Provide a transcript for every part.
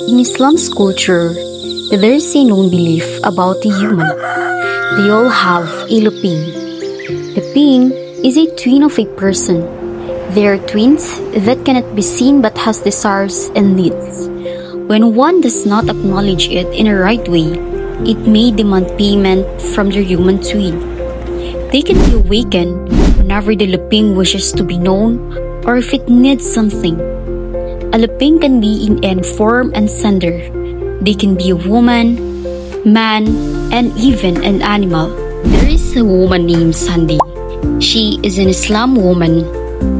In Islam's culture, there's a known belief about the human. They all have a Leping. Leping is a twin of a person. They are twins that cannot be seen but has desires and needs. When one does not acknowledge it in a right way, it may demand payment from their human twin. They can be awakened whenever the Leping wishes to be known or if it needs something. A Leping can be in any form and gender. They can be a woman, man, and even an animal. There is a woman named Sandy. She is an Islam woman,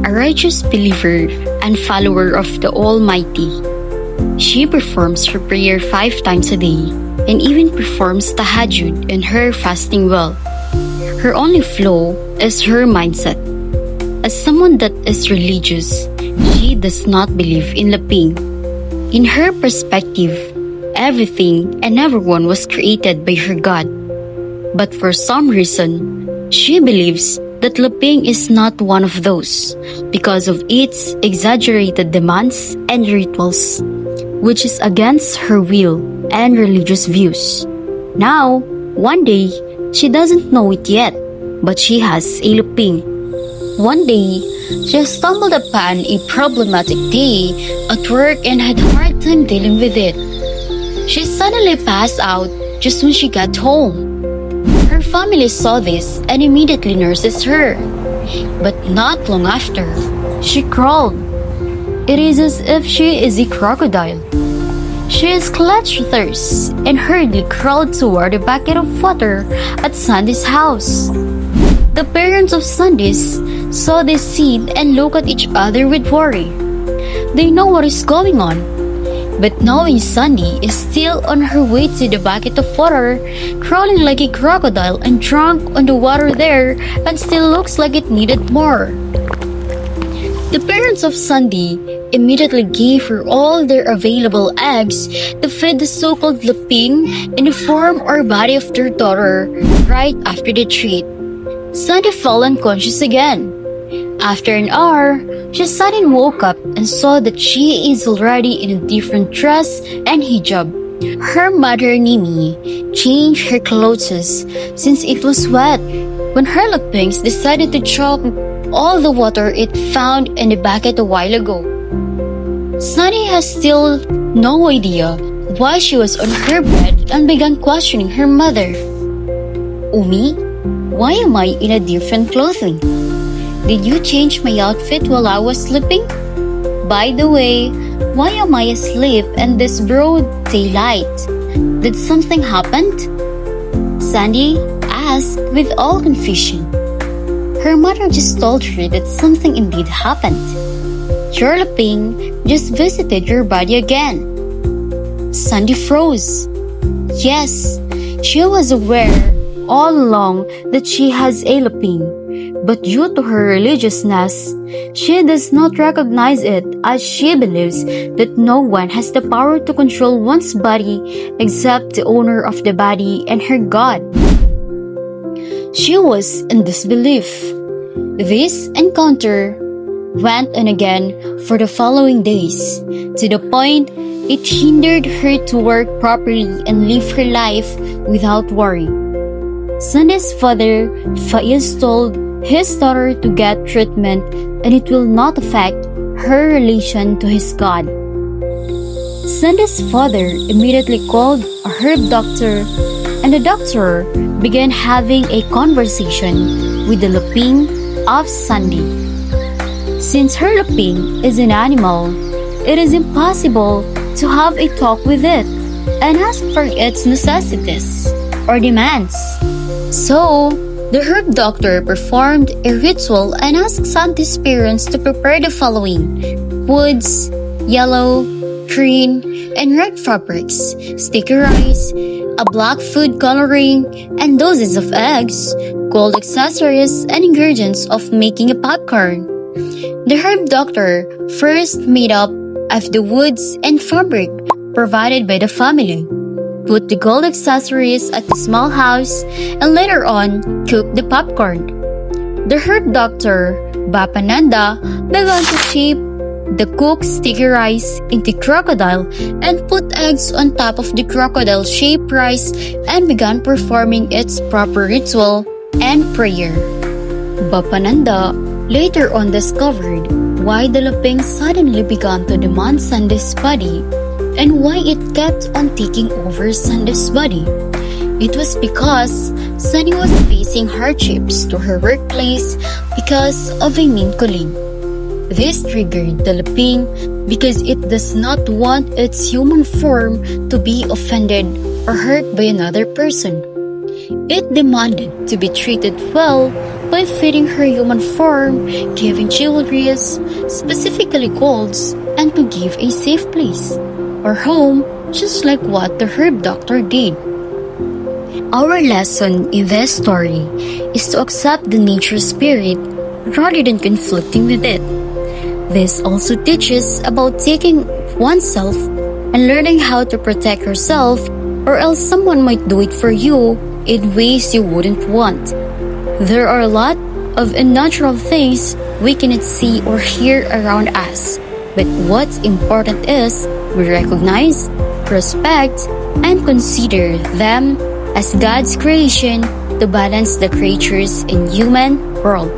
a righteous believer and follower of the Almighty. She performs her prayer 5 times a day and even performs tahajjud and her fasting well. Her only flaw is her mindset. As someone that is religious, she does not believe in Leping. In her perspective, everything and everyone was created by her God. But for some reason, she believes that Leping is not one of those because of its exaggerated demands and rituals, which is against her will and religious views. Now, one day, she doesn't know it yet, but she has a Leping. One day, she stumbled upon a problematic day at work and had a hard time dealing with it. She suddenly passed out just when she got home. Her family saw this and immediately nurses her. But not long after, she crawled. It is as if she is a crocodile. She is clutched thirst and hurriedly crawled toward a bucket of water at Sandy's house. The parents of Sandy's saw this scene and look at each other with worry. They know what is going on. But knowing Sandy is still on her way to the bucket of water, crawling like a crocodile and drunk on the water there and still looks like it needed more. The parents of Sandy immediately gave her all their available eggs to feed the so-called Leping in the form or body of their daughter right after the treat. Sandy fell unconscious again. After an hour, she suddenly woke up and saw that she is already in a different dress and hijab. Her mother, Nimi, changed her clothes since it was wet when her Lepings decided to chop all the water it found in the bucket a while ago. Sunny has still no idea why she was on her bed and began questioning her mother. Umi, why am I in a different clothing? Did you change my outfit while I was sleeping? By the way, why am I asleep in this broad daylight? Did something happen? Sandy asked with all confusion. Her mother just told her that something indeed happened. Your Leping just visited your body again. Sandy froze. Yes, she was aware all along that she has a Leping. But due to her religiousness, she does not recognize it as she believes that no one has the power to control one's body except the owner of the body and her God. She was in disbelief. This encounter went on again for the following days, to the point it hindered her to work properly and live her life without worry. Sandy's father, Faiz, told his daughter to get treatment and it will not affect her relation to his God. Sandy's father immediately called a herb doctor and the doctor began having a conversation with the Leping of Sandy. Since her Leping is an animal, it is impossible to have a talk with it and ask for its necessities or demands. So, the herb doctor performed a ritual and asked Sandy's parents to prepare the following: woods, yellow, green, and red fabrics, sticky rice, a black food coloring, and dozens of eggs, gold accessories, and ingredients of making a popcorn. The herb doctor first made up of the woods and fabric provided by the family, put the gold accessories at the small house, and later on cooked the popcorn. The herb doctor, Bai Nada, began to shape The cook sticky rice into crocodile and put eggs on top of the crocodile-shaped rice and began performing its proper ritual and prayer. Bapananda later on discovered why the Leping suddenly began to demand Sande's body and why it kept on taking over Sande's body. It was because Sunny was facing hardships to her workplace because of a mean colleague. This triggered the Leping because it does not want its human form to be offended or hurt by another person. It demanded to be treated well by feeding her human form, giving jewelries, specifically golds, and to give a safe place or home, just like what the herb doctor did. Our lesson in this story is to accept the nature spirit rather than conflicting with it. This also teaches about taking oneself and learning how to protect yourself, or else someone might do it for you in ways you wouldn't want. There are a lot of unnatural things we cannot see or hear around us, but what's important is we recognize, respect, and consider them as God's creation to balance the creatures in human world.